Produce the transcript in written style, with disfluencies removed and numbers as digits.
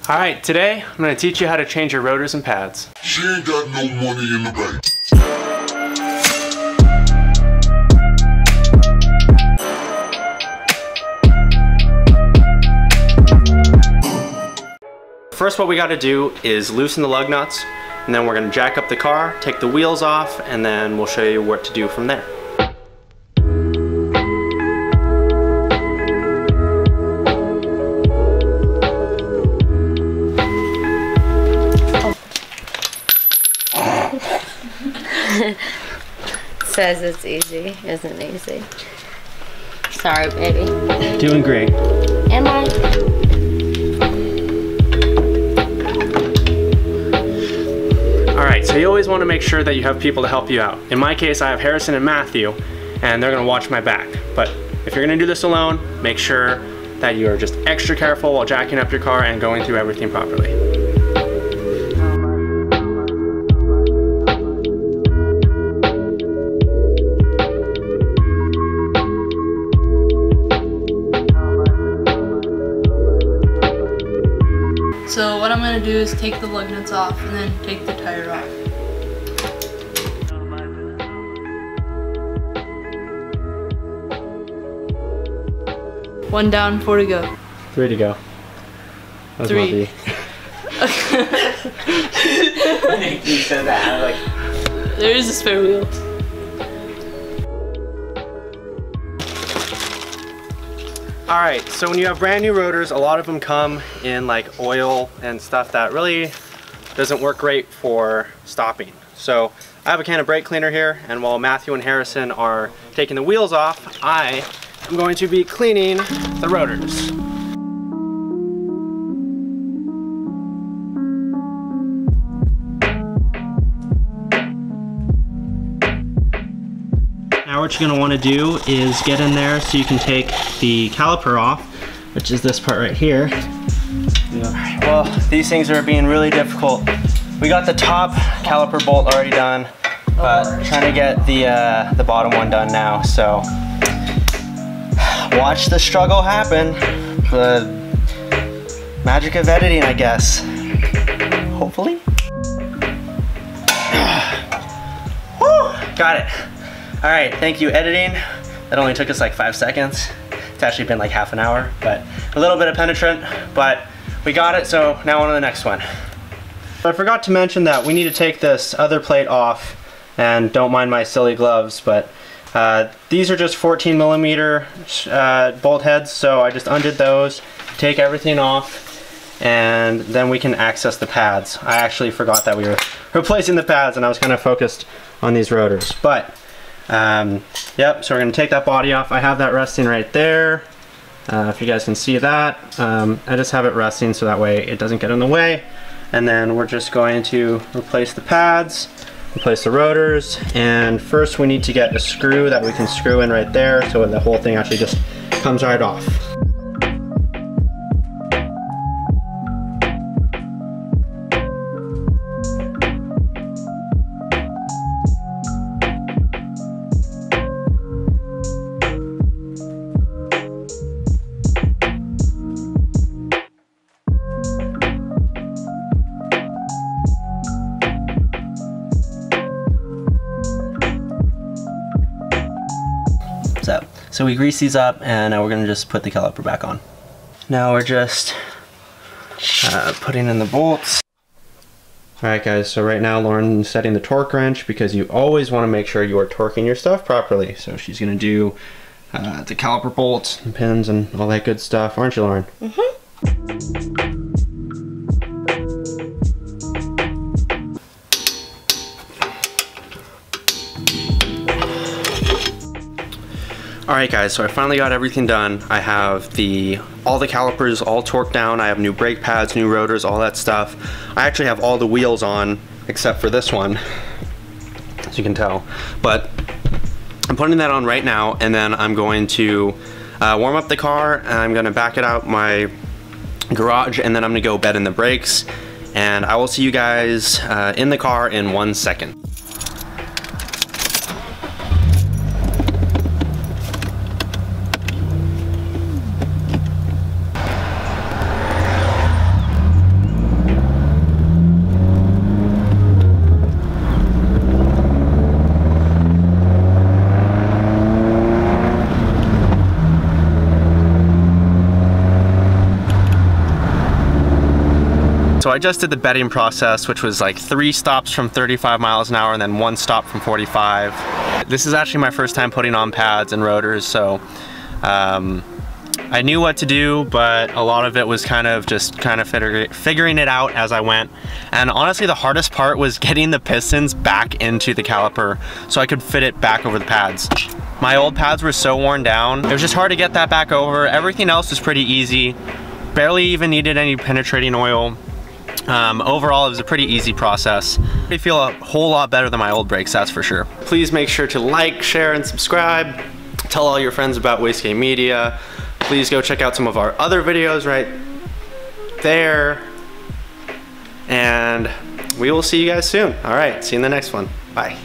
Alright, today I'm going to teach you how to change your rotors and pads. She ain't got no money in the bank. First, what we got to do is loosen the lug nuts, and then we're going to jack up the car, take the wheels off, and then we'll show you what to do from there. Says it's easy, isn't easy. Sorry, baby. Doing great. Am I? Alright, so you always want to make sure that you have people to help you out. In my case, I have Harrison and Matthew, and they're going to watch my back. But if you're going to do this alone, make sure that you are just extra careful while jacking up your car and going through everything properly. So what I'm going to do is take the lug nuts off and then take the tire off. One down, 4 to go. 3 to go. That was 3. my B. You said that, I was like... There is a spare wheel. Alright, so when you have brand new rotors, a lot of them come in like oil and stuff that really doesn't work great for stopping. So I have a can of brake cleaner here, and while Matthew and Harrison are taking the wheels off, I am going to be cleaning the rotors. Now what you're going to want to do is get in there so you can take the caliper off, which is this part right here. Yeah. Well, these things are being really difficult. We got the top caliper bolt already done, but trying to get the bottom one done now. So watch the struggle happen. The magic of editing, I guess. Hopefully. Woo! Got it. All right, thank you, editing. That only took us like 5 seconds. It's actually been like half an hour, but a little bit of penetrant, but we got it, so now on to the next one. I forgot to mention that we need to take this other plate off, and don't mind my silly gloves, but these are just 14 millimeter bolt heads, so I just undid those, take everything off, and then we can access the pads. I actually forgot that we were replacing the pads, and I was kind of focused on these rotors, but yep, so we're going to take that body off. I have that resting right there. If you guys can see that, I just have it resting so that way it doesn't get in the way. And then we're just going to replace the pads, replace the rotors, and first we need to get a screw that we can screw in right there so the whole thing actually just comes right off. So we grease these up, and now we're gonna just put the caliper back on. Now we're just putting in the bolts. Alright guys, so right now Lauren's setting the torque wrench because you always want to make sure you are torquing your stuff properly. So she's gonna do the caliper bolts and pins and all that good stuff, aren't you, Lauren? Mm-hmm. Alright guys, so I finally got everything done. I have all the calipers all torqued down. I have new brake pads, new rotors, all that stuff. I actually have all the wheels on except for this one, as you can tell. But I'm putting that on right now, and then I'm going to warm up the car, and I'm going to back it out my garage, and then I'm going to go bed in the brakes. And I will see you guys in the car in 1 second. So I just did the bedding process, which was like 3 stops from 35 miles an hour and then 1 stop from 45. This is actually my first time putting on pads and rotors, so I knew what to do, but a lot of it was kind of figuring it out as I went. And honestly, the hardest part was getting the pistons back into the caliper so I could fit it back over the pads. My old pads were so worn down, it was just hard to get that back over. Everything else was pretty easy. Barely even needed any penetrating oil. Overall, it was a pretty easy process. I feel a whole lot better than my old brakes, that's for sure. Please make sure to like, share, and subscribe. Tell all your friends about Wastegate Media. Please go check out some of our other videos right there. And we will see you guys soon. All right, see you in the next one. Bye.